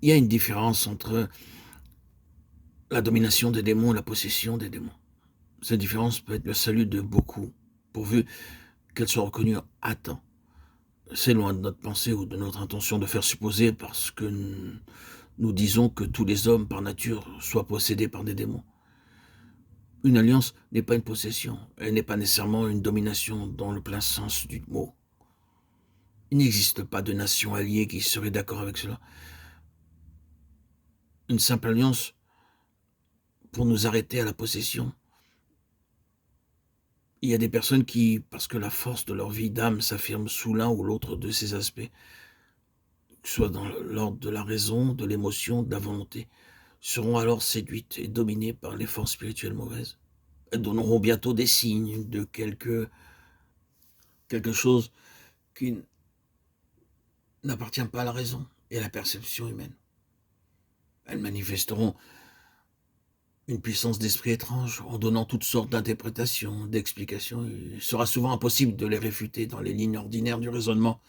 Il y a une différence entre la domination des démons et la possession des démons. Cette différence peut être le salut de beaucoup, pourvu qu'elle soit reconnue à temps. C'est loin de notre pensée ou de notre intention de faire supposer parce que nous disons que tous les hommes, par nature, soient possédés par des démons. Une alliance n'est pas une possession, elle n'est pas nécessairement une domination dans le plein sens du mot. Il n'existe pas de nation alliée qui serait d'accord avec cela. Une simple alliance pour nous arrêter à la possession. Il y a des personnes qui, parce que la force de leur vie d'âme s'affirme sous l'un ou l'autre de ces aspects, que ce soit dans l'ordre de la raison, de l'émotion, de la volonté, seront alors séduites et dominées par les forces spirituelles mauvaises. Elles donneront bientôt des signes de quelque chose qui n'appartient pas à la raison et à la perception humaine. Elles manifesteront une puissance d'esprit étrange en donnant toutes sortes d'interprétations, d'explications. Il sera souvent impossible de les réfuter dans les lignes ordinaires du raisonnement.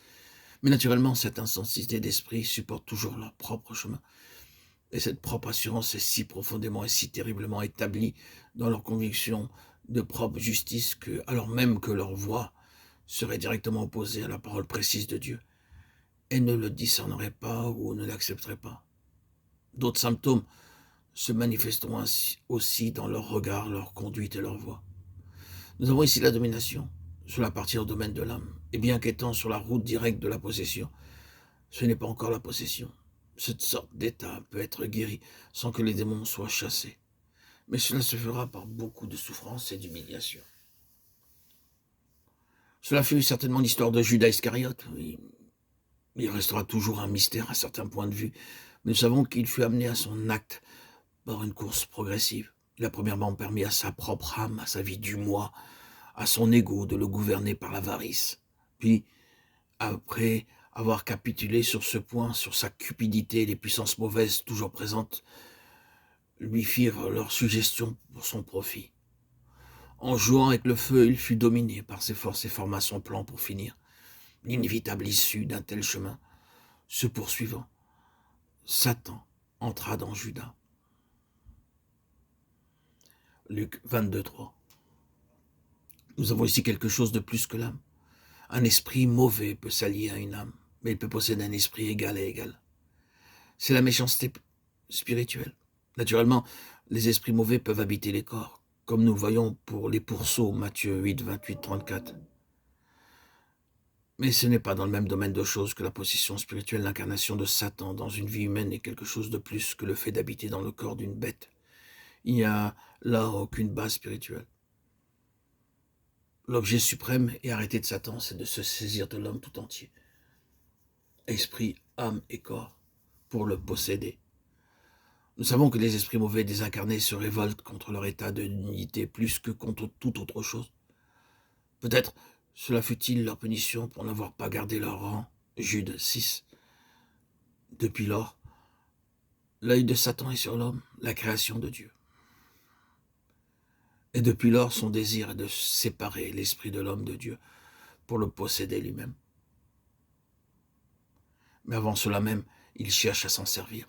Mais naturellement, cette insensité d'esprit supporte toujours leur propre chemin. Et cette propre assurance est si profondément et si terriblement établie dans leur conviction de propre justice que, alors même que leur voix serait directement opposée à la parole précise de Dieu, elles ne le discerneraient pas ou ne l'accepteraient pas. D'autres symptômes se manifesteront ainsi aussi dans leur regard, leur conduite et leur voix. Nous avons ici la domination. Cela appartient au domaine de l'âme. Et bien qu'étant sur la route directe de la possession, ce n'est pas encore la possession. Cette sorte d'état peut être guéri sans que les démons soient chassés. Mais cela se fera par beaucoup de souffrance et d'humiliation. Cela fut certainement l'histoire de Judas Iscariote. Oui. Il restera toujours un mystère à certains points de vue. Mais nous savons qu'il fut amené à son acte par une course progressive. Il a premièrement permis à sa propre âme, à sa vie du moi, à son ego de le gouverner par l'avarice. Puis, après avoir capitulé sur ce point, sur sa cupidité et les puissances mauvaises toujours présentes, lui firent leur suggestion pour son profit. En jouant avec le feu, il fut dominé par ses forces et forma son plan pour finir. L'inévitable issue d'un tel chemin se poursuivant, Satan entra dans Judas. Luc 22, 3. Nous avons ici quelque chose de plus que l'âme. Un esprit mauvais peut s'allier à une âme, mais il peut posséder un esprit égal à égal. C'est la méchanceté spirituelle. Naturellement, les esprits mauvais peuvent habiter les corps, comme nous le voyons pour les pourceaux, Matthieu 8, 28, 34. Mais ce n'est pas dans le même domaine de choses que la possession spirituelle. L'incarnation de Satan dans une vie humaine est quelque chose de plus que le fait d'habiter dans le corps d'une bête. Il n'y a là aucune base spirituelle. L'objet suprême et arrêté de Satan, c'est de se saisir de l'homme tout entier, esprit, âme et corps, pour le posséder. Nous savons que les esprits mauvais désincarnés se révoltent contre leur état de nullité plus que contre toute autre chose. Peut-être cela fut-il leur punition pour n'avoir pas gardé leur rang. Jude 6. Depuis lors, l'œil de Satan est sur l'homme, la création de Dieu. Et depuis lors, son désir est de séparer l'esprit de l'homme de Dieu pour le posséder lui-même. Mais avant cela même, il cherche à s'en servir.